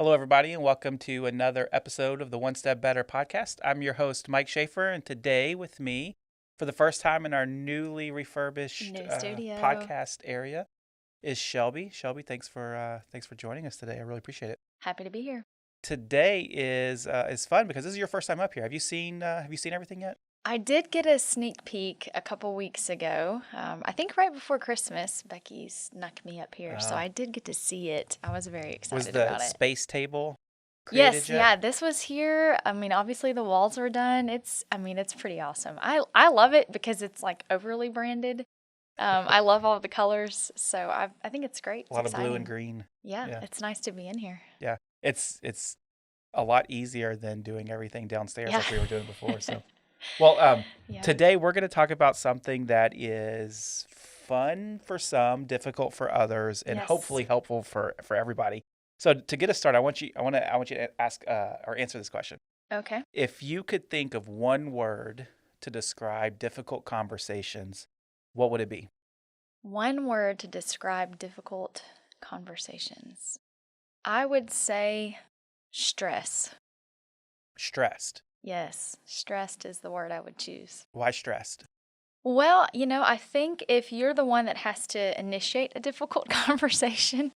Hello, everybody, and welcome to another episode of the One Step Better podcast. I'm your host, Mike Schaefer, and today with me, for the first time in our newly refurbished New studio. podcast area, is Shelby. Shelby, thanks for joining us today. I really appreciate it. Happy to be here. Today is fun because this is your first time up here. Have you seen everything yet? I did get a sneak peek a couple weeks ago. I think right before Christmas, Becky snuck me up here, so I did get to see it. I was very excited about it. Was the space table created Yes, yet? yeah, this was here. I mean, obviously the walls are done. It's pretty awesome. I love it because it's like overly branded. I love all the colors, so I think it's great. A lot of blue and green. Yeah, it's nice to be in here. Yeah, it's a lot easier than doing everything downstairs like we were doing before. So, well, today we're going to talk about something that is fun for some, difficult for others, and hopefully helpful for everybody. So, to get us started, I want you to ask or answer this question. Okay. If you could think of one word to describe difficult conversations, what would it be? One word to describe difficult conversations. I would say stress. Stressed. Yes, stressed is the word I would choose. Why stressed? Well, I think if you're the one that has to initiate a difficult conversation,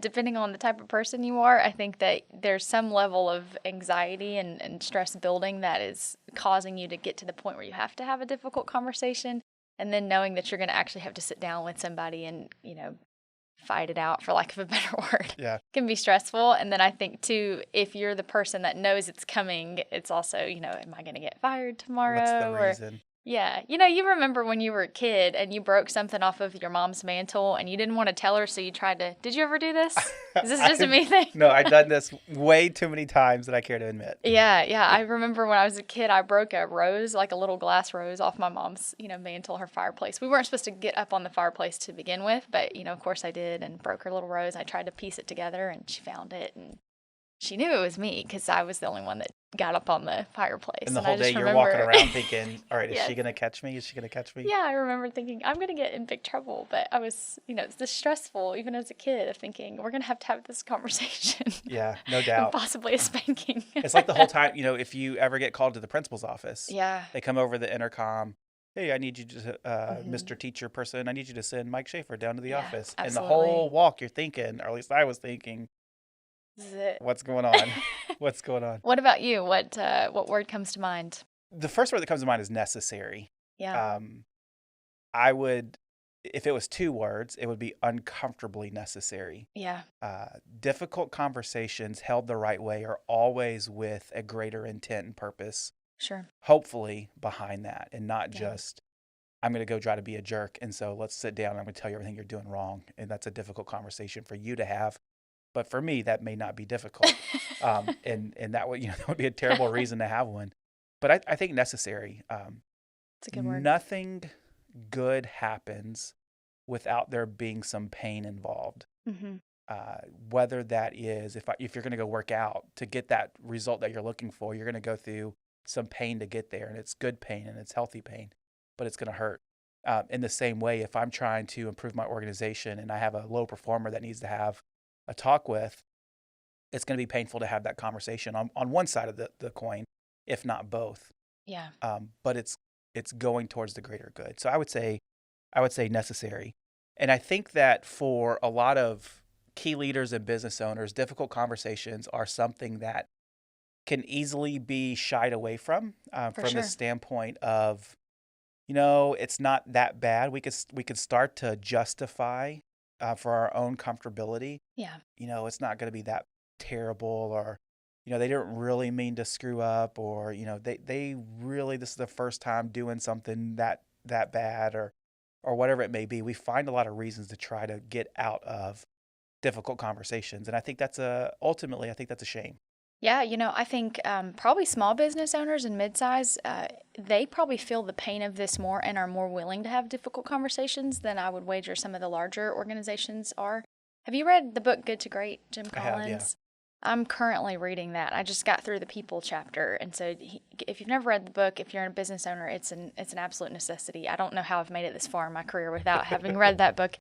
depending on the type of person you are, I think that there's some level of anxiety and stress building that is causing you to get to the point where you have to have a difficult conversation. And then knowing that you're going to actually have to sit down with somebody and, fight it out, for lack of a better word, can be stressful. And then I think, too, if you're the person that knows it's coming, it's also, am I going to get fired tomorrow? What's the reason? Yeah. You remember when you were a kid and you broke something off of your mom's mantle and you didn't want to tell her, so you tried to. Did you ever do this? Is this just a me thing? No, I've done this way too many times that I care to admit. Yeah. I remember when I was a kid, I broke a rose, like a little glass rose, off my mom's, mantle, her fireplace. We weren't supposed to get up on the fireplace to begin with, but, of course I did, and broke her little rose. I tried to piece it together, and she found it, and she knew it was me because I was the only one that got up on the fireplace. And the whole day you're walking around thinking, all right, is she going to catch me? Is she going to catch me? Yeah, I remember thinking, I'm going to get in big trouble. But I was, it's this stressful, even as a kid, of thinking, we're going to have this conversation. Yeah, no doubt. And possibly a spanking. It's like the whole time, if you ever get called to the principal's office, yeah, they come over the intercom. Hey, I need you to, Mr. Teacher person, I need you to send Mike Schaefer down to the office. Absolutely. And the whole walk you're thinking, or at least I was thinking, what's going on? What's going on? What about you? What word comes to mind? The first word that comes to mind is necessary. Yeah. I would, if it was two words, it would be uncomfortably necessary. Yeah. Difficult conversations held the right way are always with a greater intent and purpose. Sure. Hopefully behind that, and not just, I'm going to go try to be a jerk, and so let's sit down and I'm going to tell you everything you're doing wrong. And that's a difficult conversation for you to have. But for me, that may not be difficult. And that would, that would be a terrible reason to have one. But I think necessary. It's a good word. Nothing good happens without there being some pain involved. Mm-hmm. Whether that is, if you're going to go work out to get that result that you're looking for, you're going to go through some pain to get there. And it's good pain and it's healthy pain, but it's going to hurt. In the same way, if I'm trying to improve my organization and I have a low performer that needs to have a talk with, it's going to be painful to have that conversation on one side of the coin, if not both. Yeah. But it's going towards the greater good. So I would say necessary. And I think that for a lot of key leaders and business owners, difficult conversations are something that can easily be shied away from the standpoint of, it's not that bad. We could start to justify for our own comfortability. Yeah. It's not going to be that terrible, or, they didn't really mean to screw up, or, they really, this is the first time doing something that bad, or whatever it may be. We find a lot of reasons to try to get out of difficult conversations. And I think ultimately, I think that's a shame. Yeah, I think probably small business owners and midsize, they probably feel the pain of this more and are more willing to have difficult conversations than I would wager some of the larger organizations are. Have you read the book Good to Great, Jim Collins? I have, yeah. I'm currently reading that. I just got through the people chapter, and so if you've never read the book, if you're a business owner, it's an absolute necessity. I don't know how I've made it this far in my career without having read that book.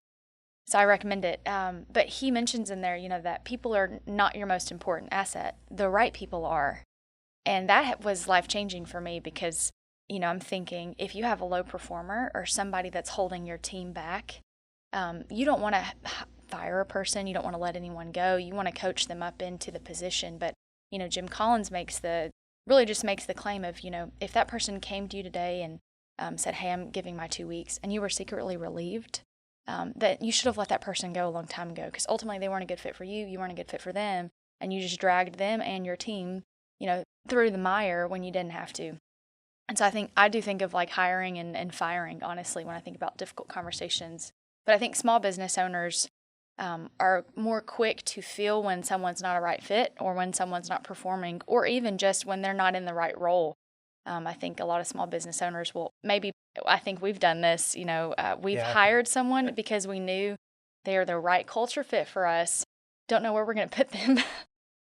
So I recommend it. But he mentions in there, that people are not your most important asset. The right people are. And that was life changing for me because, I'm thinking if you have a low performer or somebody that's holding your team back, you don't want to fire a person. You don't want to let anyone go. You want to coach them up into the position. But, Jim Collins really just makes the claim of, if that person came to you today and said, hey, I'm giving my 2 weeks, and you were secretly relieved, that you should have let that person go a long time ago because ultimately they weren't a good fit for you. You weren't a good fit for them. And you just dragged them and your team, through the mire when you didn't have to. And so I do think of like hiring and firing, honestly, when I think about difficult conversations. But I think small business owners are more quick to feel when someone's not a right fit or when someone's not performing or even just when they're not in the right role. I think a lot of small business owners I think we've done this, we've Yeah. hired someone because we knew they are the right culture fit for us, don't know where we're going to put them.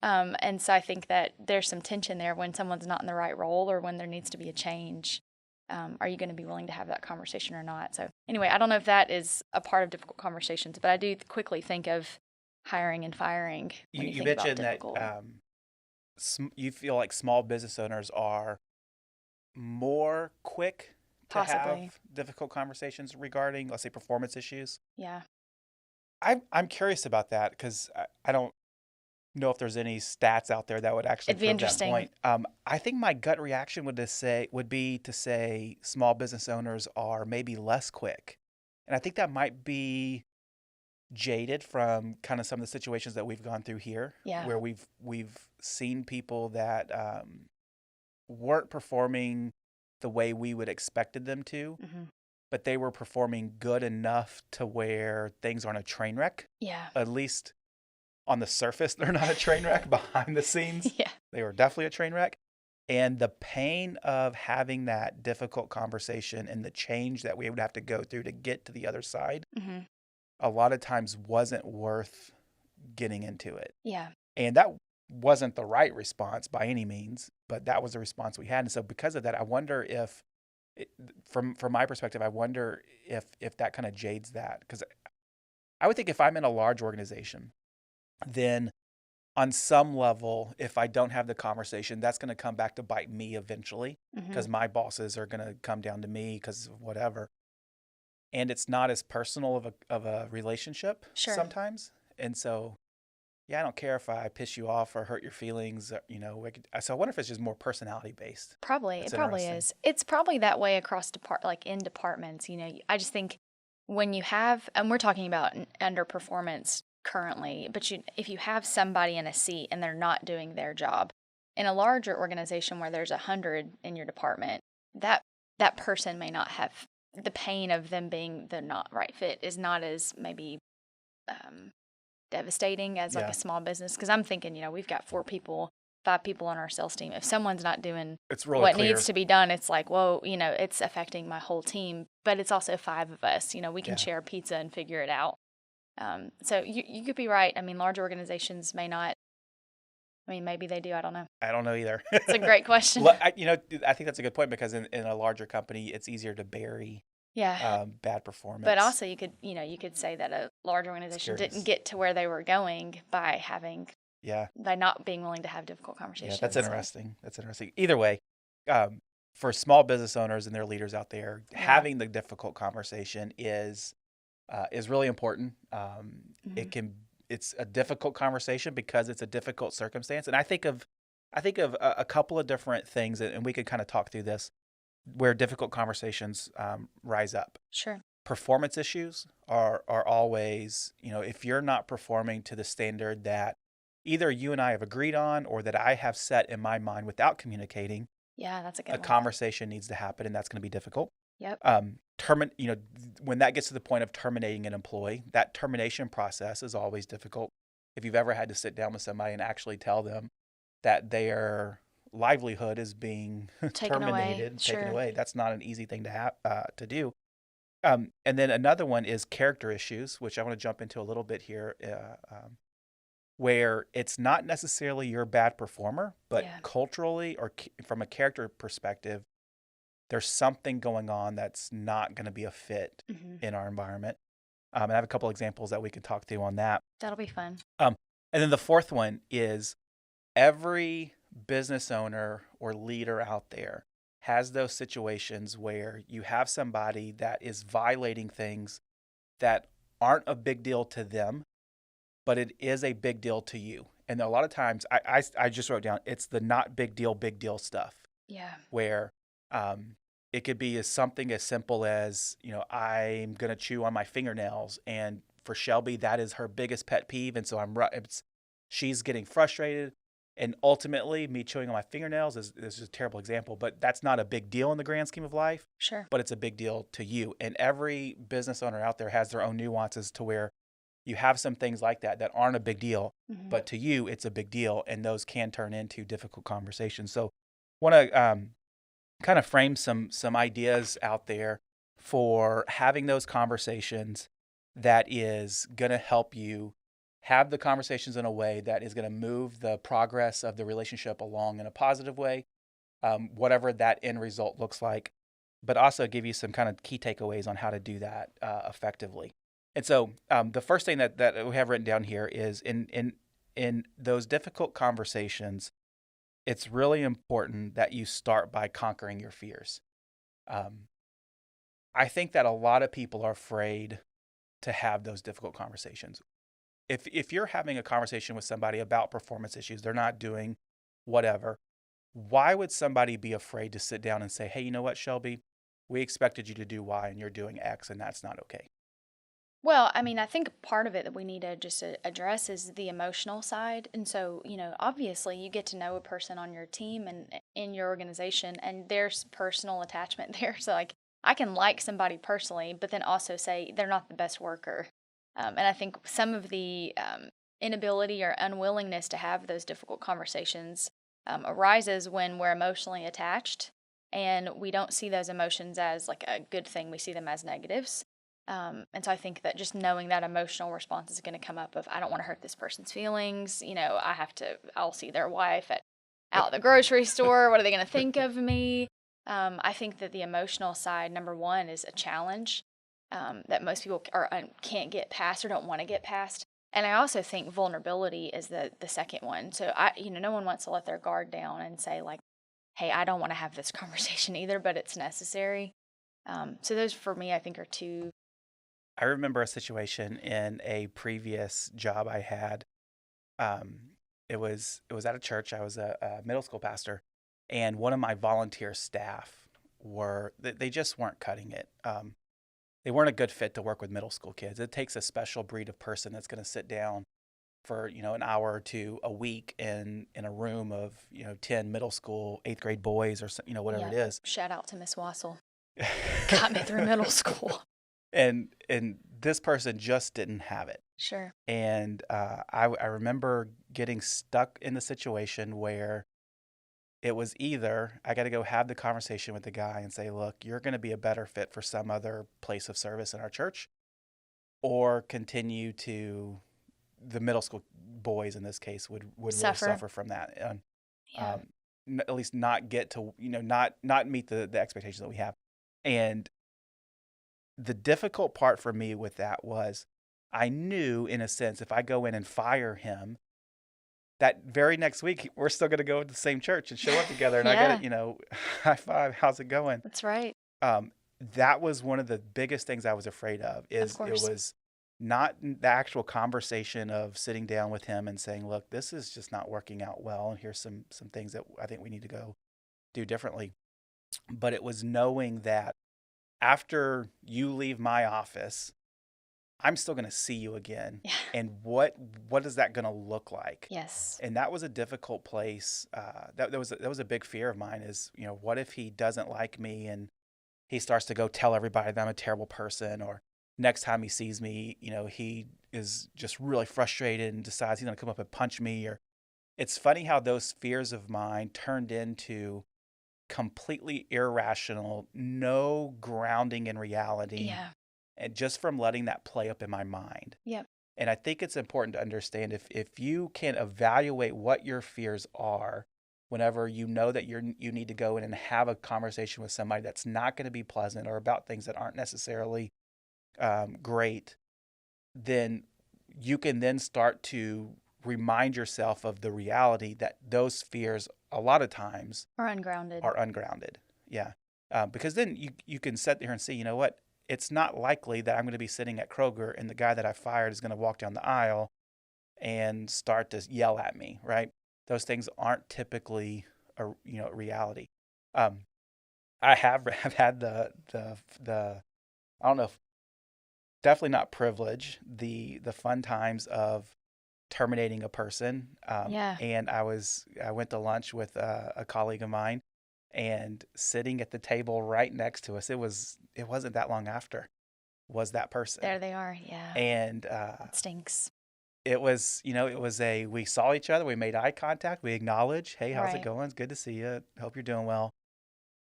And so I think that there's some tension there when someone's not in the right role or when there needs to be a change. Are you going to be willing to have that conversation or not? So anyway, I don't know if that is a part of difficult conversations, but I do quickly think of hiring and firing when you You think about mentioned that difficult. you feel like small business owners are more quick to have Possibly. difficult conversations regarding, let's say, performance issues. Yeah. I'm curious about that because I don't know if there's any stats out there that would actually It'd be prove that interesting. point. I think my gut reaction would be to say small business owners are maybe less quick, and I think that might be jaded from kind of some of the situations that we've gone through here, Yeah. where we've seen people that weren't performing the way we would expected them to, Hmm. but they were performing good enough to where things aren't a train wreck. Yeah. At least on the surface, they're not a train wreck. Behind the scenes, Yeah. they were definitely a train wreck. And the pain of having that difficult conversation and the change that we would have to go through to get to the other side, Hmm. a lot of times wasn't worth getting into it. Yeah. And that wasn't the right response by any means, but that was the response we had. And so because of that, I wonder if, from my perspective, I wonder if that kind of jades that. Because I would think if I'm in a large organization, then on some level, if I don't have the conversation, that's going to come back to bite me eventually Hmm. because my bosses are going to come down to me because of whatever. And it's not as personal of a relationship Sure. sometimes. And so, yeah, I don't care if I piss you off or hurt your feelings, so I wonder if it's just more personality based. Probably. It That's probably interesting. is. It's probably that way across like in departments. I just think when you have, and we're talking about underperformance currently, but if you have somebody in a seat and they're not doing their job in a larger organization where there's 100 in your department, that person may not have the pain of them being the not right fit is not as maybe um, devastating as like a Yeah, small business. Because I'm thinking, we've got 4 people, 5 people on our sales team. If someone's not doing it's really what needs clear. to be done, it's like, whoa, it's affecting my whole team. But it's also 5 of us. We can Yeah, share pizza and figure it out. So you could be right. I mean, large organizations may not. I mean, maybe they do. I don't know. I don't know either. It's a great question. I think that's a good point because in a larger company, it's easier to bury Yeah. bad But performance. also, you could say that a large It's organization didn't curious. get to where they were going Yeah, by not being willing to have difficult yeah, that's conversations. So interesting. That's interesting. Either way, um, for small business owners and their leaders out there, yeah. having the difficult conversation is really important. Hmm. It's a difficult conversation because it's a difficult circumstance, and I think of a couple of different things, and we could kind of talk through this where difficult conversations rise up. Sure. Performance issues are always, if you're not performing to the standard that either you and I have agreed on or that I have set in my mind without communicating, Yeah, that's a a good one. conversation needs to happen, and that's going to be difficult. Yep. When that gets to the point of terminating an employee, that termination process is always difficult. If you've ever had to sit down with somebody and actually tell them that their livelihood is being Taken away. terminated, taken Sure. away, that's not an easy thing to have to do. And then another one is character issues, which I want to jump into a little bit here, where it's not necessarily your bad performer, but Yeah. culturally or from a character perspective, there's something going on that's not going to be a fit Hmm. in our environment. And I have a couple examples that we can talk through on that. That'll be fun. Um, and then the fourth one is every business owner or leader out there has those situations where you have somebody that is violating things that aren't a big deal to them, but it is a big deal to you. And a lot of times, I just wrote down, it's the not big deal stuff Yeah. where it could be as something as simple as, I'm going to chew on my fingernails. And for Shelby, that is her biggest pet peeve. And so she's getting frustrated. And ultimately, me chewing on my fingernails is a terrible example, but that's not a big deal in the grand scheme of life. Sure. But it's a big deal to you. And every business owner out there has their own nuances to where you have some things like that aren't a big deal, but to you, it's a big deal. And those can turn into difficult conversations. So want to kind of frame some ideas out there for having those conversations that is going to help you have the conversations in a way that is going to move the progress of the relationship along in a positive way, whatever that end result looks like, but also give you some kind of key takeaways on how to do that effectively. And so the first thing that we have written down here is in those difficult conversations, it's really important that you start by conquering your fears. I think that a lot of people are afraid to have those difficult conversations. If you're having a conversation with somebody about performance issues, they're not doing whatever, why would somebody be afraid to sit down and say, hey, you know what, Shelby, we expected you to do Y and you're doing X and that's not okay? Well, I mean, I think part of it that we need to just address is the emotional side. And so, obviously you get to know a person on your team and in your organization, and there's personal attachment there. So, like, I can like somebody personally, but then also say they're not the best worker. And I think some of the inability or unwillingness to have those difficult conversations arises when we're emotionally attached and we don't see those emotions as like a good thing. We see them as negatives. And so I think that just knowing that emotional response is going to come up of, I don't want to hurt this person's feelings. I'll see their wife out at the grocery store. What are they going to think of me? I think that the emotional side, number one, is a challenge that most people can't get past or don't want to get past. And I also think vulnerability is the second one. So no one wants to let their guard down and say like, hey, I don't want to have this conversation either, but it's necessary. So those for me, I think are two. I remember a situation in a previous job I had. It was at a church. I was a middle school pastor, and one of my volunteer staff they just weren't cutting it. They weren't a good fit to work with middle school kids. It takes a special breed of person that's going to sit down for an hour or two a week in a room of 10 middle school 8th grade boys or whatever it is. Shout out to Miss Wassel. Got me through middle school. And this person just didn't have it. Sure. And I remember getting stuck in the situation where it was either I got to go have the conversation with the guy and say, look, you're going to be a better fit for some other place of service in our church, or continue to the middle school boys in this case would really suffer from that. And at least not get to, not meet the expectations that we have. And the difficult part for me with that was I knew, in a sense, if I go in and fire him, that very next week we're still going to go to the same church and show up together, and I got to, high five, how's it going? That's right. That was one of the biggest things I was afraid of. It was not the actual conversation of sitting down with him and saying, look, this is just not working out well, and here's some things that I think we need to go do differently. But it was knowing that after you leave my office, I'm still going to see you again. Yeah. And what is that going to look like? Yes. And that was a difficult place. That was a big fear of mine is, what if he doesn't like me and he starts to go tell everybody that I'm a terrible person, or next time he sees me, he is just really frustrated and decides he's going to come up and punch me. Or it's funny how those fears of mine turned into completely irrational, no grounding in reality. Yeah. And just from letting that play up in my mind. Yep. And I think it's important to understand if you can evaluate what your fears are whenever you know that you need to go in and have a conversation with somebody that's not going to be pleasant or about things that aren't necessarily great, then you can then start to remind yourself of the reality that those fears a lot of times Or ungrounded. are ungrounded. Yeah. Because then you can sit there and see, you know what? It's not likely that I'm going to be sitting at Kroger and the guy that I fired is going to walk down the aisle and start to yell at me, right? Those things aren't typically a reality. Um, I have had the I don't know if, definitely not privilege, the fun times of terminating a person. Yeah. And I went to lunch with a colleague of mine, and sitting at the table right next to us, it wasn't that long after, was that person. There they are. Yeah. And It stinks. it was, we saw each other, we made eye contact, we acknowledged, hey, how's it Right. going? It's good to see you. Hope you're doing well.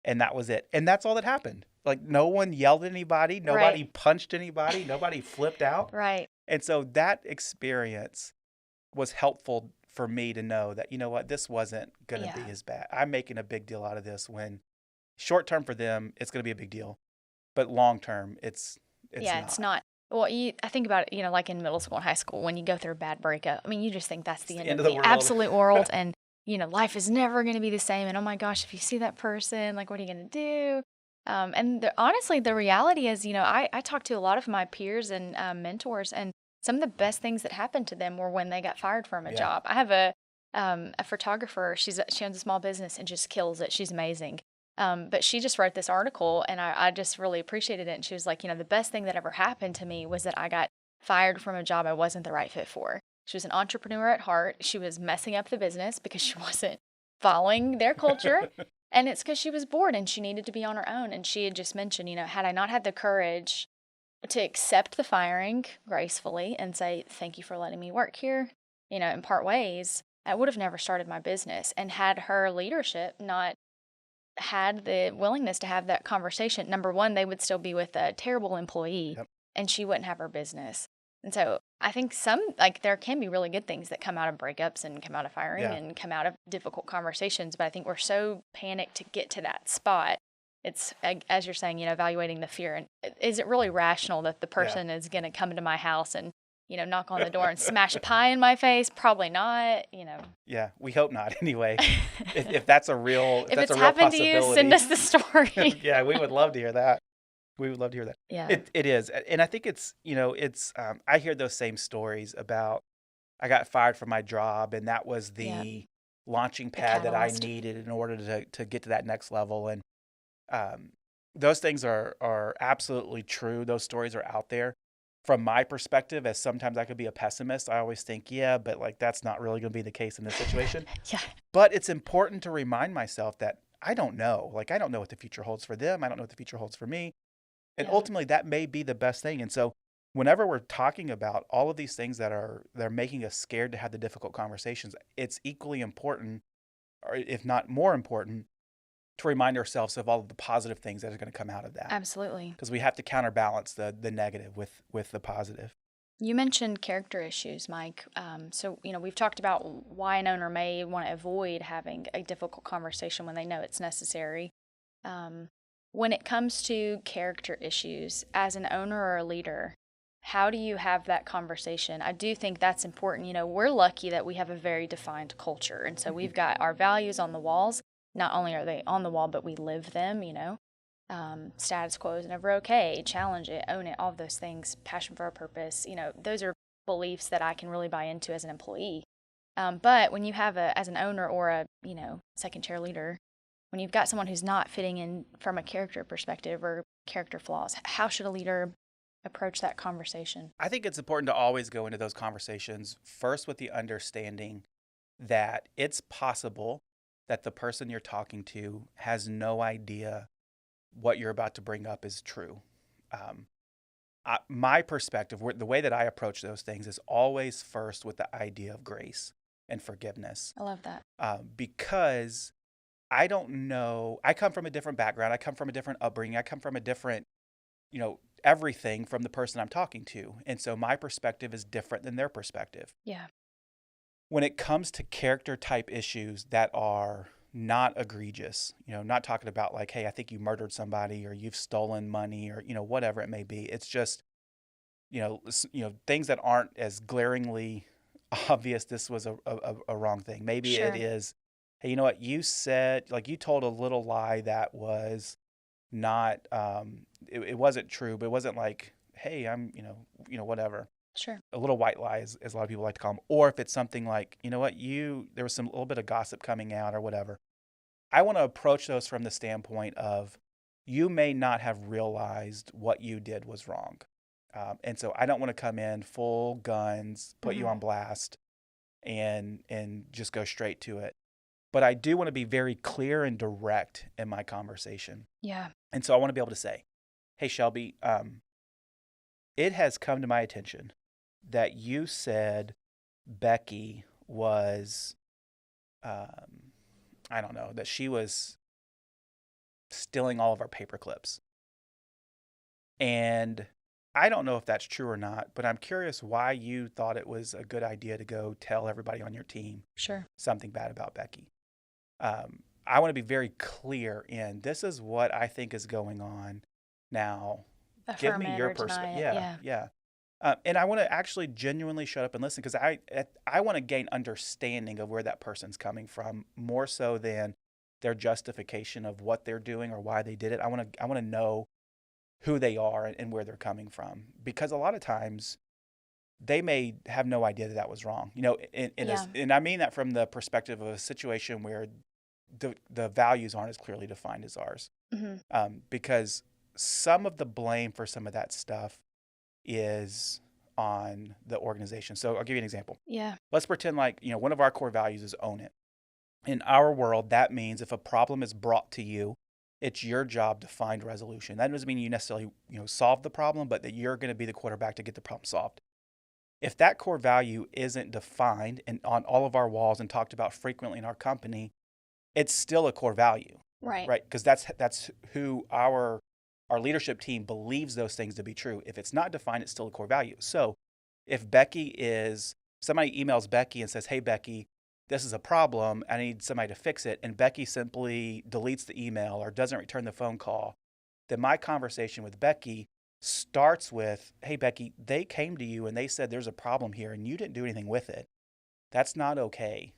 And that was it. And that's all that happened. Like, no one yelled at anybody, nobody Right. punched anybody, nobody flipped out. Right. And so that experience was helpful for me to know that, you know what, this wasn't going to be Yeah. as bad. I'm making a big deal out of this, when short term for them, it's going to be a big deal. But long term, it's Yeah, it's not. not. Well, I think about it, like in middle school and high school, when you go through a bad breakup, I mean, you just think that's It's the the end end of of the the world. absolute world. And, life is never going to be the same. And oh my gosh, if you see that person, like, what are you going to do? Honestly, the reality is, I talked to a lot of my peers and mentors, and some of the best things that happened to them were when they got fired from a Yeah. job. I have a photographer. She owns a small business and just kills it. She's amazing. But she just wrote this article, and I just really appreciated it. And she was like, the best thing that ever happened to me was that I got fired from a job I wasn't the right fit for. She was an entrepreneur at heart. She was messing up the business because she wasn't following their culture. And it's because she was bored and she needed to be on her own. And she had just mentioned, had I not had the courage to accept the firing gracefully and say, thank you for letting me work here, and part ways, I would have never started my business. And had her leadership not had the willingness to have that conversation, number one, they would still be with a terrible employee, Yep. and she wouldn't have her business. And so I think there can be really good things that come out of breakups and come out of firing Yeah. and come out of difficult conversations. But I think we're so panicked to get to that spot. It's, as you're saying, evaluating the fear. And is it really rational that the Yeah. person is going to come into my house and, knock on the door and smash a pie in my face? Probably not, Yeah, we hope not. Anyway, if that's a real, If that's it's a real happened to you, send possibility, us the story. yeah, we would love to hear that. We would love to hear that. Yeah. It is, and I think it's. I hear those same stories about, I got fired from my job, and that was the Yeah. launching The pad that I catalyst. needed in order to get to that next level. And those things are absolutely true. Those stories are out there. From my perspective, as sometimes I could be a pessimist, I always think, yeah, but like, that's not really going to be the case in this situation. Yeah. But it's important to remind myself that I don't know. Like, I don't know what the future holds for them. I don't know what the future holds for me. And Yeah. ultimately, that may be the best thing. And so, whenever we're talking about all of these things they're making us scared to have the difficult conversations, it's equally important, or if not more important, to remind ourselves of all of the positive things that are going to come out of that. Absolutely. Because we have to counterbalance the negative with the positive. You mentioned character issues, Mike. So, we've talked about why an owner may want to avoid having a difficult conversation when they know it's necessary. When it comes to character issues, as an owner or a leader, how do you have that conversation? I do think that's important. We're lucky that we have a very defined culture. And so we've got our values on the walls. Not only are they on the wall, but we live them, status quo is never okay, challenge it, own it, all of those things, passion for a purpose, those are beliefs that I can really buy into as an employee. But when you have as an owner or a, second chair leader, when you've got someone who's not fitting in from a character perspective or character flaws, how should a leader approach that conversation? I think it's important to always go into those conversations first with the understanding that it's possible that the person you're talking to has no idea what you're about to bring up is true. My perspective, the way that I approach those things, is always first with the idea of grace and forgiveness. I love that. Because I don't know, I come from a different background. I come from a different upbringing. I come from a different, everything from the person I'm talking to. And so my perspective is different than their perspective. Yeah. When it comes to character type issues that are not egregious, not talking about like, hey, I think you murdered somebody or you've stolen money or, whatever it may be. It's just things that aren't as glaringly obvious this was a wrong thing. Maybe it Sure. is, hey, you know what, you said, like, you told a little lie that was not, it wasn't true, but it wasn't like, hey, I'm, whatever. Sure. A little white lie, as a lot of people like to call them. Or if it's something like, you know what, there was some little bit of gossip coming out or whatever. I want to approach those from the standpoint of, you may not have realized what you did was wrong. And so I don't want to come in full guns, put you Hmm. on blast, and just go straight to it. But I do want to be very clear and direct in my conversation. Yeah. And so I want to be able to say, hey, Shelby, it has come to my attention that you said Becky was, I don't know, that she was stealing all of our paper clips. And I don't know if that's true or not, but I'm curious why you thought it was a good idea to go tell everybody on your team Sure. something bad about Becky. I want to be very clear in, this is what I think is going on. Now, give Affirm me it your or deny perspective. it. Yeah, Yeah. yeah. And I want to actually genuinely shut up and listen, because I want to gain understanding of where that person's coming from, more so than their justification of what they're doing or why they did it. I want to know who they are and where they're coming from, because a lot of times they may have no idea that that was wrong. Yeah. And I mean that from the perspective of a situation where the values aren't as clearly defined as ours. Hmm. Because some of the blame for some of that stuff is on the organization. So I'll give you an example. Yeah. Let's pretend like, one of our core values is own it. In our world, that means if a problem is brought to you, it's your job to find resolution. That doesn't mean you necessarily, solve the problem, but that you're going to be the quarterback to get the problem solved. If that core value isn't defined and on all of our walls and talked about frequently in our company, it's still a core value, Right. right? Because that's who our leadership team believes those things to be true. If it's not defined, it's still a core value. So if somebody emails Becky and says, hey, Becky, this is a problem, I need somebody to fix it, and Becky simply deletes the email or doesn't return the phone call, then my conversation with Becky starts with, hey, Becky, they came to you and they said there's a problem here and you didn't do anything with it. That's not okay.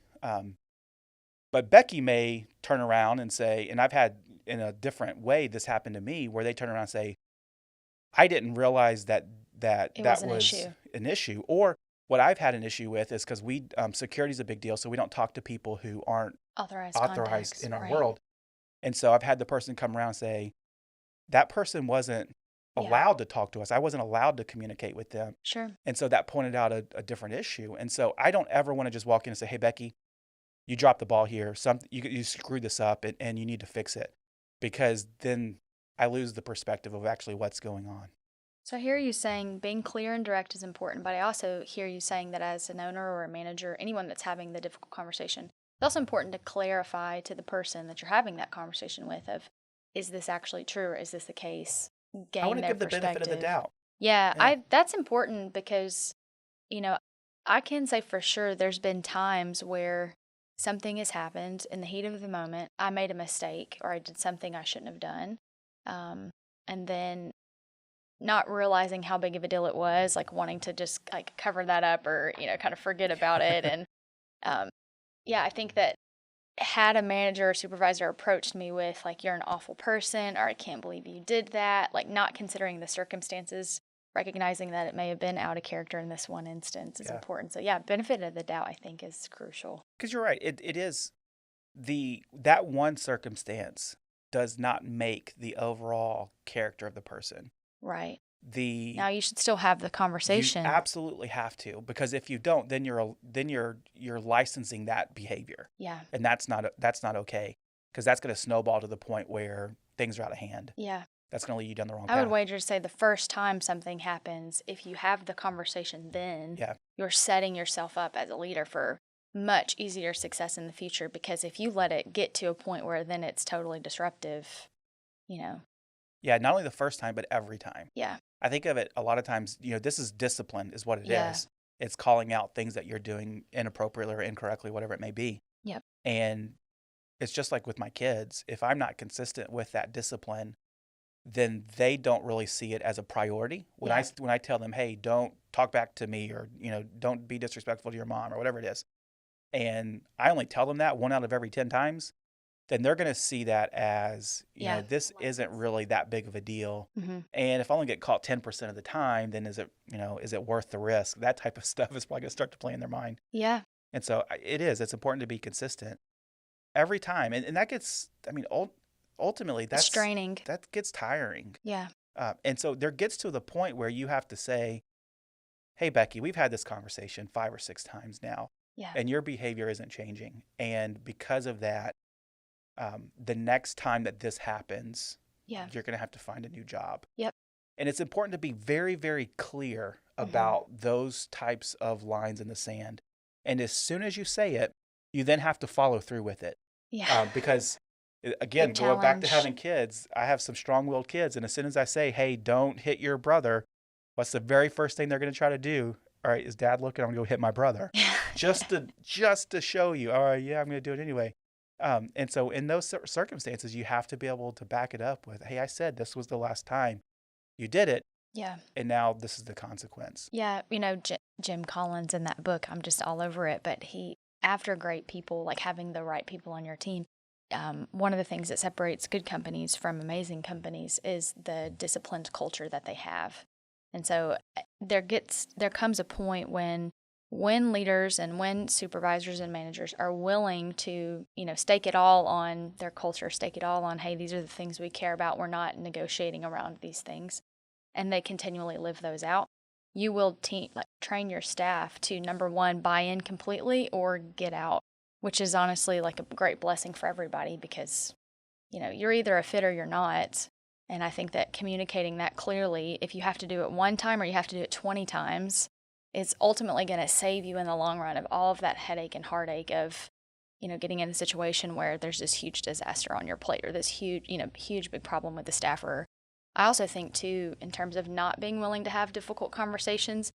But Becky may turn around and say, and I've had in a different way this happened to me, where they turn around and say, I didn't realize that It was an was issue. an issue. Or what I've had an issue with is, because security is a big deal, so we don't talk to people who aren't Authorized authorized contacts. in our Right. world. And so I've had the person come around and say, that person wasn't Yeah. allowed to talk to us. I wasn't allowed to communicate with them. Sure. And so that pointed out a different issue. And so I don't ever want to just walk in and say, hey, Becky, you dropped the ball here. You screwed this up, and you need to fix it, because then I lose the perspective of actually what's going on. So I hear you saying being clear and direct is important, but I also hear you saying that as an owner or a manager, anyone that's having the difficult conversation, it's also important to clarify to the person that you're having that conversation with of, is this actually true or is this the case? I want Gain to their give the benefit of the perspective. doubt. Yeah, Yeah. that's important because, you know, I can say for sure there's been times where something has happened in the heat of the moment. I made a mistake or I did something I shouldn't have done. And then not realizing how big of a deal it was, like wanting to just like cover that up or, kind of forget about it. And um, yeah, I think that had a manager or supervisor approached me with like, you're an awful person, or I can't believe you did that, like not considering the circumstances, recognizing that it may have been out of character in this one instance is Yeah. important. So yeah, benefit of the doubt I think is crucial. Because you're right. It is that one circumstance does not make the overall character of the person. Right. The Now you should still have the You conversation. absolutely have to, because if you don't, then you're licensing that behavior, Yeah. and that's not okay, because that's going to snowball to the point where things are out of hand. Yeah. That's going to lead you down the wrong I would path. wager to say the first time something happens, if you have the conversation then, Yeah. you're setting yourself up as a leader for much easier success in the future, because if you let it get to a point where then it's totally disruptive, Yeah, not only the first time, but every time. yeah. I think of it a lot of times, this is discipline is what it Yeah. is. It's calling out things that you're doing inappropriately or incorrectly, whatever it may be. Yep. And it's just like with my kids. If I'm not consistent with that discipline, then they don't really see it as a priority. Yeah. When I tell them, hey, don't talk back to me, or don't be disrespectful to your mom, or whatever it is, and I only tell them that 1 out of every 10 times, then they're going to see that as, Yeah. this isn't really that big of a deal. Mm-hmm. And if I only get caught 10% of the time, then is it worth the risk? That type of stuff is probably going to start to play in their mind. Yeah. And so it's important to be consistent every time. And that gets, ultimately It's draining. that gets tiring. Yeah. And so there gets to the point where you have to say, hey, Becky, we've had this conversation 5 or 6 times now, Yeah. and your behavior isn't changing. And because of that, the next time that this happens, Yeah. you're going to have to find a new job. Yep. And it's important to be very, very clear Mm-hmm. about those types of lines in the sand. And as soon as you say it, you then have to follow through with it. Yeah. Because, again, Big going back to challenge. having kids, I have some strong-willed kids. And as soon as I say, hey, don't hit your brother, what's the very first thing they're going to try to do? All right, is Dad looking? I'm going to go hit my brother. just to show you, all right, yeah, I'm going to do it anyway. And so in those circumstances, you have to be able to back it up with, hey, I said this was the last time you did it, Yeah. and now this is the consequence. Yeah. Jim Collins in that book, I'm just all over it. But after great people, like having the right people on your team, one of the things that separates good companies from amazing companies is the disciplined culture that they have. And so there comes a point when leaders and when supervisors and managers are willing to, stake it all on their culture, stake it all on, hey, these are the things we care about. We're not negotiating around these things. And they continually live those out. You will train your staff to, number one, buy in completely or get out, which is honestly like a great blessing for everybody because, you're either a fit or you're not. And I think that communicating that clearly, if you have to do it one time or you have to do it 20 times, is ultimately going to save you in the long run of all of that headache and heartache of, getting in a situation where there's this huge disaster on your plate or this huge big problem with the staffer. I also think, too, in terms of not being willing to have difficult conversations,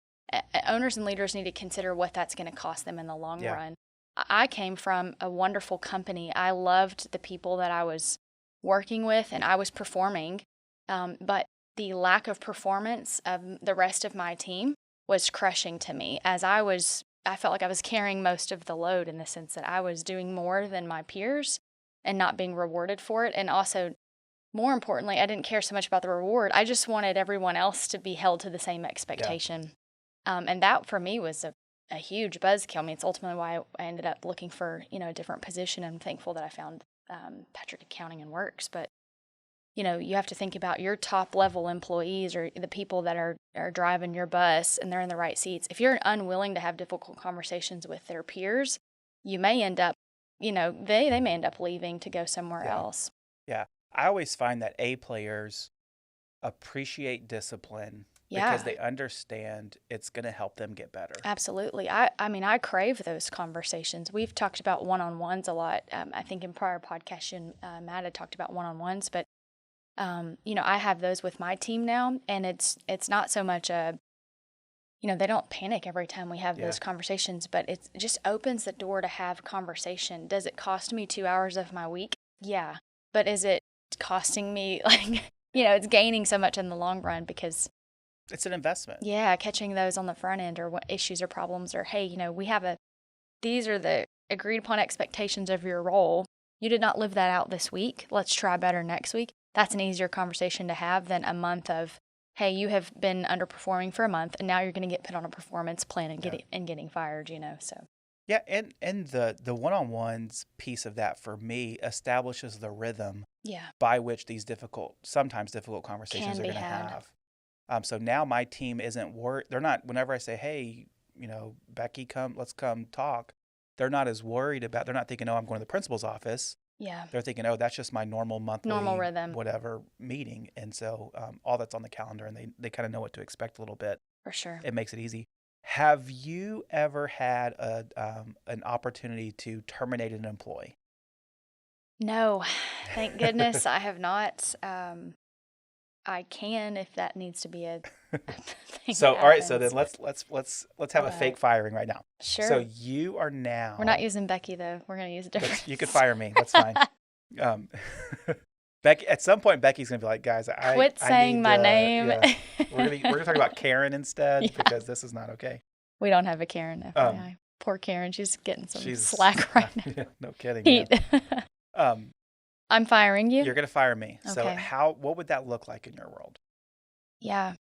owners and leaders need to consider what that's going to cost them in the long run. I came from a wonderful company. I loved the people that I was working with and I was performing, but the lack of performance of the rest of my team was crushing to me as I felt like I was carrying most of the load in the sense that I was doing more than my peers and not being rewarded for it. And also, more importantly, I didn't care so much about the reward. I just wanted everyone else to be held to the same expectation. Yeah. And that for me was a huge buzzkill. I mean, it's ultimately why I ended up looking for, a different position. I'm thankful that I found Patrick Accounting and Works. But, you have to think about your top level employees or the people that are driving your bus and they're in the right seats. If you're unwilling to have difficult conversations with their peers, you may end up, they may end up leaving to go somewhere else. Yeah. I always find that A players appreciate discipline because they understand it's going to help them get better. Absolutely. I crave those conversations. We've talked about one-on-ones a lot. I think in prior podcasts, Matt had talked about one-on-ones, but I have those with my team now, and it's not so much they don't panic every time we have those conversations, but it just opens the door to have conversation. Does it cost me 2 hours of my week? Yeah. But is it costing me it's gaining so much in the long run because it's an investment. Yeah, catching those on the front end or what issues or problems or, hey, these are the agreed upon expectations of your role. You did not live that out this week. Let's try better next week. That's an easier conversation to have than a month of, hey, you have been underperforming for a month and now you're going to get put on a performance plan and getting fired, so. Yeah, and the one-on-ones piece of that for me establishes the rhythm by which these sometimes difficult conversations are going to have. So now my team isn't worried. They're not, whenever I say, hey, Becky, let's come talk, they're not as worried about, they're not thinking, oh, I'm going to the principal's office. Yeah. They're thinking, oh, that's just my normal monthly rhythm, whatever meeting. And so all that's on the calendar and they kind of know what to expect a little bit. For sure. It makes it easy. Have you ever had an opportunity to terminate an employee? No, thank goodness I have not. I can if that needs to be a thing. So all right, so then let's have a fake firing right now. Sure. So you are now. We're not using Becky though. We're going to use a different. You could fire me. That's fine. Becky, at some point, Becky's gonna be like, guys, Quit I saying need my name. yeah, we're gonna talk about Karen instead Yeah. because this is not okay. We don't have a Karen, Um, FYI. Poor Karen, she's getting some she's slack right now. yeah, no kidding, yeah. Heat. Um, I'm firing you. you're gonna fire me. So Okay. what would that look like in your world? Yeah.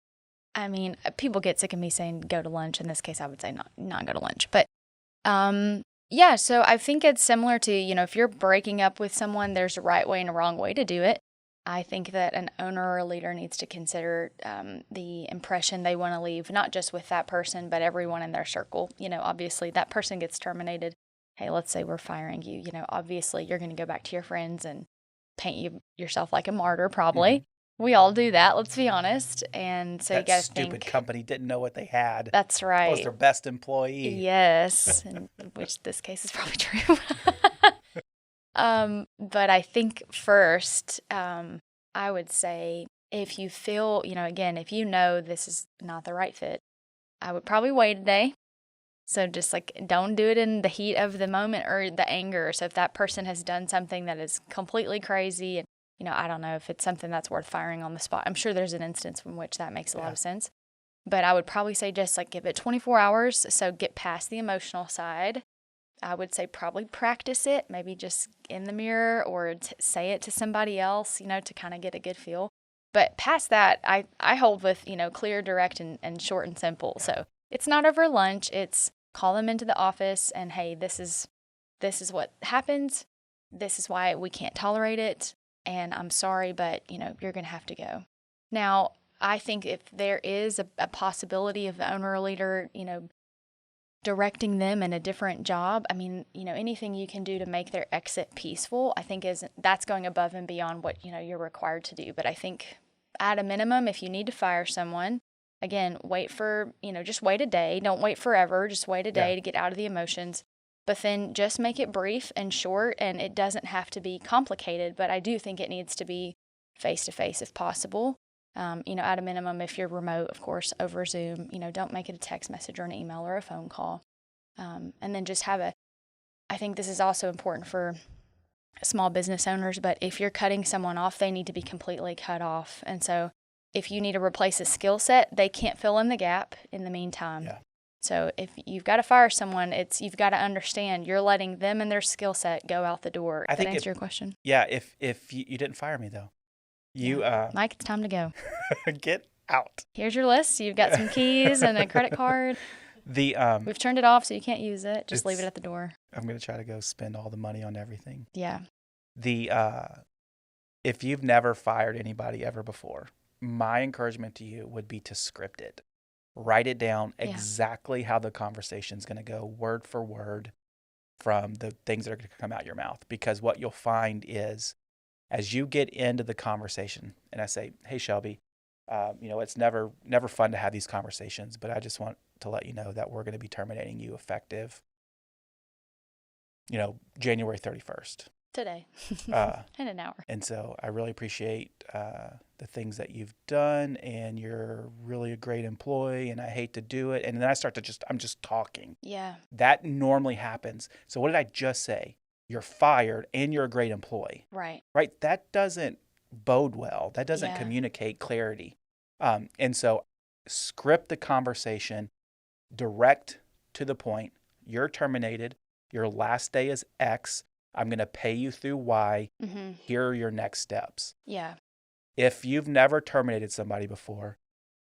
I mean, people get sick of me saying go to lunch. In this case, I would say not go to lunch. But yeah, so I think it's similar to, if you're breaking up with someone, there's a right way and a wrong way to do it. I think that an owner or a leader needs to consider the impression they want to leave, not just with that person, but everyone in their circle. Obviously that person gets terminated. Hey, let's say we're firing you. Obviously you're going to go back to your friends and paint yourself like a martyr, probably. We all do that, let's be honest. And so That you got to stupid think. company didn't know what they had. That's right. Was their best employee. Yes, which this case is probably true. But I think first, I would say if you feel, again, if you know this is not the right fit, I would probably wait a day. So just like don't do it in the heat of the moment or the anger. So if that person has done something that is completely crazy and, I don't know if it's something that's worth firing on the spot. I'm sure there's an instance in which that makes a lot of sense. But I would probably say just like give it 24 hours. So get past the emotional side. I would say probably practice it, maybe just in the mirror or say it to somebody else, to kind of get a good feel. But past that, I hold with, clear, direct, and short and simple. So it's not over lunch. It's call them into the office and, hey, this is what happens. This is why we can't tolerate it. And I'm sorry, but, you're going to have to go. Now, I think if there is a possibility of the owner or leader, directing them in a different job, I mean, anything you can do to make their exit peaceful, I think that's going above and beyond what, you're required to do. But I think at a minimum, if you need to fire someone, again, wait for, just wait a day. Don't wait forever. Just wait a day to get out of the emotions. But then just make it brief and short, and it doesn't have to be complicated. But I do think it needs to be face-to-face if possible. At a minimum, if you're remote, of course, over Zoom, don't make it a text message or an email or a phone call. And then just I think this is also important for small business owners, but if you're cutting someone off, they need to be completely cut off. And so if you need to replace a skill set, they can't fill in the gap in the meantime. Yeah. So if you've got to fire someone, you've got to understand you're letting them and their skill set go out the door. Does that answer your question? Yeah, if you didn't fire me, though. Mike, it's time to go. Get out. Here's your list. You've got some keys and a credit card. We've turned it off so you can't use it. Just leave it at the door. I'm going to try to go spend all the money on everything. Yeah. If you've never fired anybody ever before, my encouragement to you would be to script it. Write it down exactly how the conversation's going to go, word for word, from the things that are going to come out your mouth. Because what you'll find is, as you get into the conversation, and I say, hey, Shelby, it's never fun to have these conversations, but I just want to let you know that we're going to be terminating you effective, January 31st. Today. In an hour. And so I really appreciate the things that you've done, and you're really a great employee, and I hate to do it. And then I start to I'm just talking. Yeah. That normally happens. So what did I just say? You're fired and you're a great employee. Right. Right? That doesn't bode well. That doesn't communicate clarity. And so script the conversation, direct to the point. You're terminated. Your last day is X. I'm going to pay you through Y. Mm-hmm. Here are your next steps. Yeah. If you've never terminated somebody before,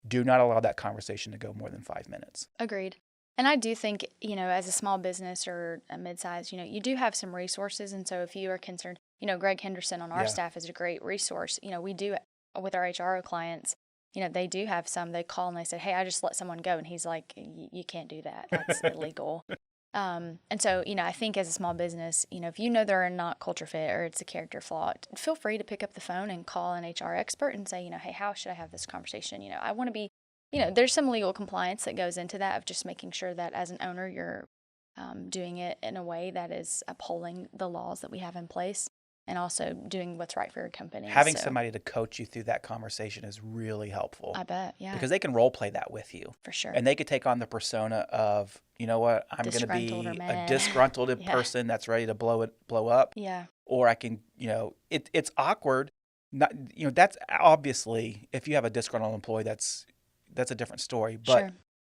do not allow that conversation to go more than 5 minutes. Agreed. And I do think, as a small business or a midsize, you do have some resources. And so if you are concerned, Greg Henderson on our staff is a great resource. We do with our HRO clients, they do have some, they call and they say, hey, I just let someone go. And he's like, you can't do that. That's illegal. And so, I think as a small business, if they're not culture fit or it's a character flaw, feel free to pick up the phone and call an HR expert and say, hey, how should I have this conversation? I want to be, there's some legal compliance that goes into that of just making sure that as an owner, you're doing it in a way that is upholding the laws that we have in place and also doing what's right for your company. Having somebody to coach you through that conversation is really helpful. I bet, yeah. Because they can role play that with you. For sure. And they could take on the persona of, I'm going to be a disgruntled person that's ready to blow up. Yeah. Or I can, it's awkward not, that's obviously, if you have a disgruntled employee, that's a different story. But Sure.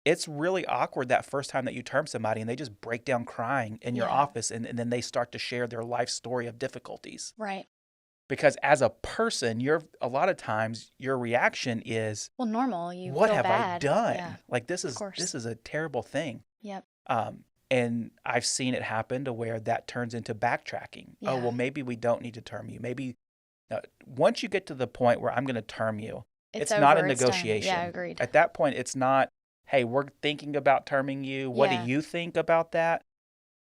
it's really awkward that first time that you term somebody and they just break down crying in your Yeah. office, and then they start to share their life story of difficulties. Right. Because as a person, a lot of times your reaction is, Well, normal. You what feel have I bad. done? Yeah. Like, this Of course. is a terrible thing. Yep. And I've seen it happen to where that turns into backtracking. Oh, Yeah. well, maybe we don't need to term you. Maybe once you get to the point where I'm going to term you, it's not a over. It's done. negotiation. Yeah, agreed. At that point, it's not, hey, we're thinking about terming you. What do Yeah. you think about that?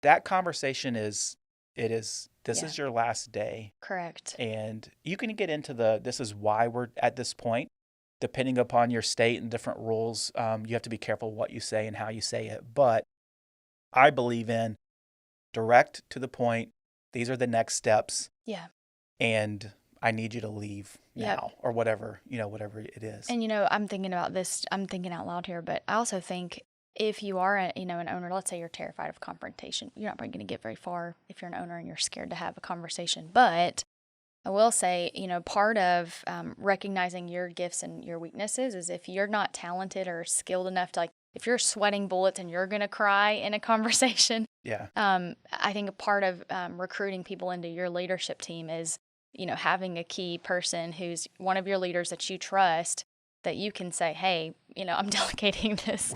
That conversation this Yeah. is your last day. Correct. And you can get into this is why we're at this point. Depending upon your state and different rules, you have to be careful what you say and how you say it. But I believe in direct to the point. These are the next steps. Yeah. And I need you to leave Yep. now, or whatever it is. And I'm thinking about this. I'm thinking out loud here, but I also think if you are an owner, let's say you're terrified of confrontation, you're not probably going to get very far if you're an owner and you're scared to have a conversation. But I will say, part of recognizing your gifts and your weaknesses is if you're not talented or skilled enough to, like, if you're sweating bullets and you're going to cry in a conversation, Yeah. I think a part of recruiting people into your leadership team is, having a key person who's one of your leaders that you trust, that you can say, hey, I'm delegating this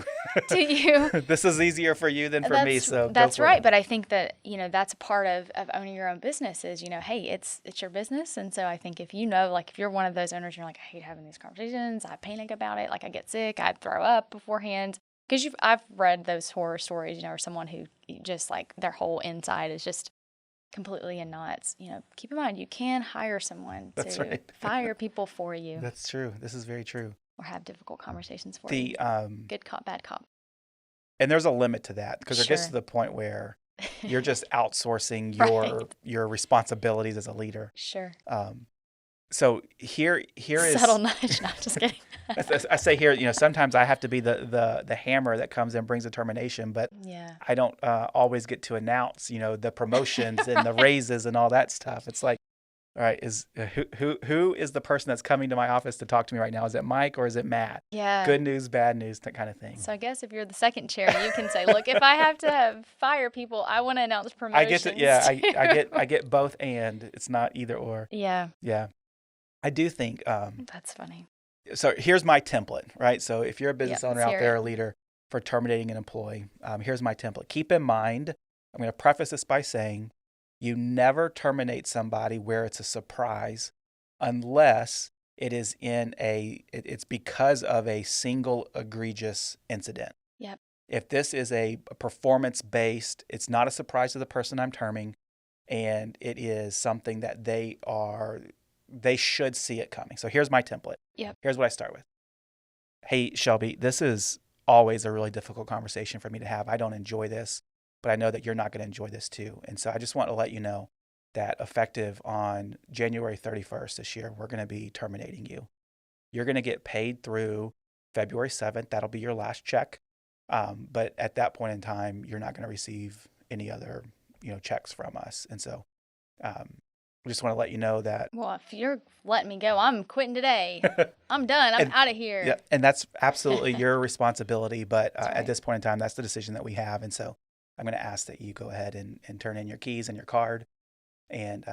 to you. This is easier for you than for me, so that's go for right. it. But I think that, that's a part of owning your own business is, hey, it's your business. And so I think if like if you're one of those owners, you're like, I hate having these conversations, I panic about it, like I get sick, I throw up beforehand. Because I've read those horror stories, or someone who just like their whole inside is just completely in knots. Keep in mind, you can hire someone That's to right. fire people for you That's true. This is very true. or have difficult conversations for you. Good cop, bad cop. And there's a limit to that, because it gets Sure. to the point where you're just outsourcing Right. your responsibilities as a leader. Sure. So here is Subtle nudge. No, just kidding. I say here, sometimes I have to be the hammer that comes and brings the termination, but Yeah. I don't always get to announce, the promotions and the raises and all that stuff. It's like, all right, who is the person that's coming to my office to talk to me right now? Is it Mike or is it Matt? Yeah. Good news, bad news, that kind of thing. So I guess if you're the second chair, you can say, look, if I have to fire people, I want to announce promotions. I get both, and it's not either or. Yeah. Yeah. I do think, That's funny. so here's my template, right? So if you're a business owner let's out hear there, it. a leader for terminating an employee, here's my template. Keep in mind, I'm going to preface this by saying, you never terminate somebody where it's a surprise unless it is it's because of a single egregious incident. Yep. If this is a performance-based, it's not a surprise to the person I'm terming, and it is something that they should see it coming. So here's my template. Yep. Here's what I start with. Hey, Shelby, this is always a really difficult conversation for me to have. I don't enjoy this, but I know that you're not going to enjoy this too. And so I just want to let you know that effective on January 31st this year, we're going to be terminating you. You're going to get paid through February 7th. That'll be your last check. But at that point in time, you're not going to receive any other, checks from us. And so, we just want to let you know that. Well, if you're letting me go, I'm quitting today. I'm done. I'm out of here. Yeah, and that's absolutely your responsibility. But That's right. At this point in time, that's the decision that we have. And so I'm going to ask that you go ahead and turn in your keys and your card and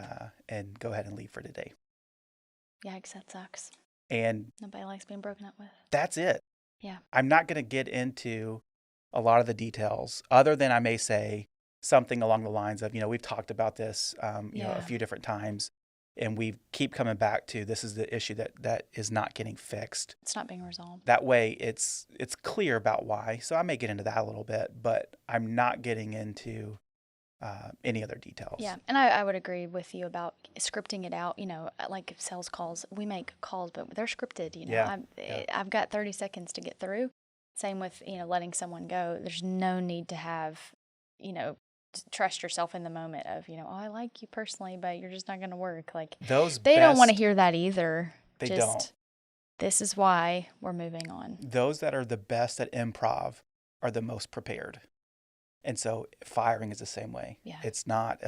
go ahead and leave for today. Yikes, that sucks. And Nobody likes being broken up with. that's it. Yeah. I'm not going to get into a lot of the details other than I may say something along the lines of, we've talked about this, a few different times, and we keep coming back to this is the issue that is not getting fixed. It's not being resolved. That way it's clear about why. So I may get into that a little bit, but I'm not getting into any other details. Yeah, and I would agree with you about scripting it out. Like sales calls, we make calls, but they're scripted. I've got 30 seconds to get through. Same with, letting someone go. There's no need to have, trust yourself in the moment of, oh, I like you personally, but you're just not going to work. Like they don't want to hear that either. They just, don't. This is why we're moving on. Those that are the best at improv are the most prepared. And so firing is the same way. Yeah. It's not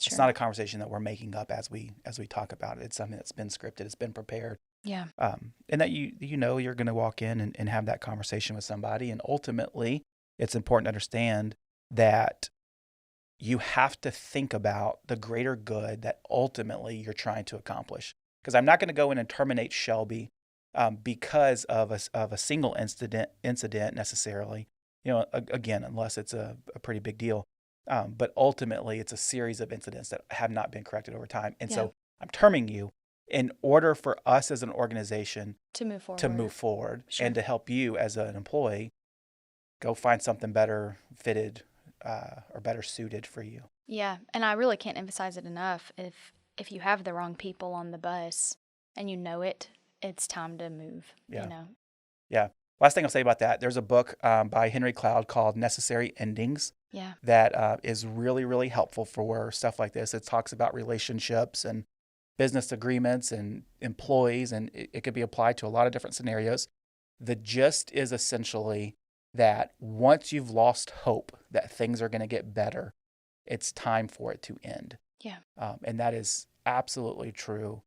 It's Sure. not a conversation that we're making up as we talk about it. It's something that's been scripted. It's been prepared. Yeah. And that you know you're going to walk in and have that conversation with somebody. And ultimately, it's important to understand that you have to think about the greater good that ultimately you're trying to accomplish. Because I'm not going to go in and terminate Shelby because of a single incident necessarily. Again, unless it's a pretty big deal. But ultimately, it's a series of incidents that have not been corrected over time. And Yeah. so I'm terming you in order for us as an organization To move forward. Sure. and to help you as an employee go find something better fitted or better suited for you. Yeah, and I really can't emphasize it enough. If you have the wrong people on the bus and you know it, it's time to move. Yeah. You know. Yeah. Last thing I'll say about that, there's a book by Henry Cloud called Necessary Endings. Yeah. That is really, really helpful for stuff like this. It talks about relationships and business agreements and employees, and it could be applied to a lot of different scenarios. The gist is essentially that once you've lost hope that things are going to get better, it's time for it to end. Yeah. And that is absolutely true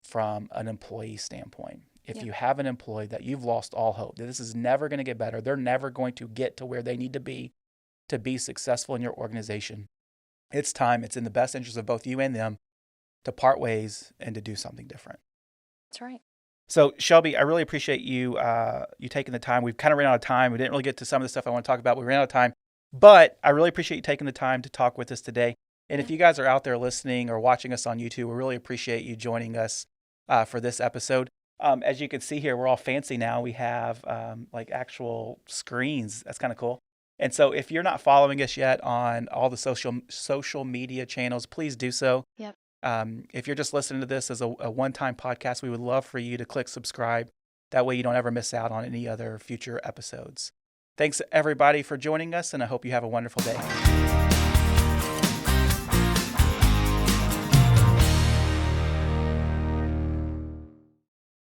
from an employee standpoint. If Yeah. you have an employee that you've lost all hope, that this is never going to get better, they're never going to get to where they need to be successful in your organization, it's time. It's in the best interest of both you and them to part ways and to do something different. That's right. So, Shelby, I really appreciate you taking the time. We've kind of ran out of time. We didn't really get to some of the stuff I want to talk about. We ran out of time. But I really appreciate you taking the time to talk with us today. And if you guys are out there listening or watching us on YouTube, we really appreciate you joining us for this episode. As you can see here, we're all fancy now. We have like actual screens. That's kind of cool. And so if you're not following us yet on all the social media channels, please do so. Yep. If you're just listening to this as a one-time podcast, we would love for you to click subscribe. That way you don't ever miss out on any other future episodes. Thanks, everybody, for joining us, and I hope you have a wonderful day.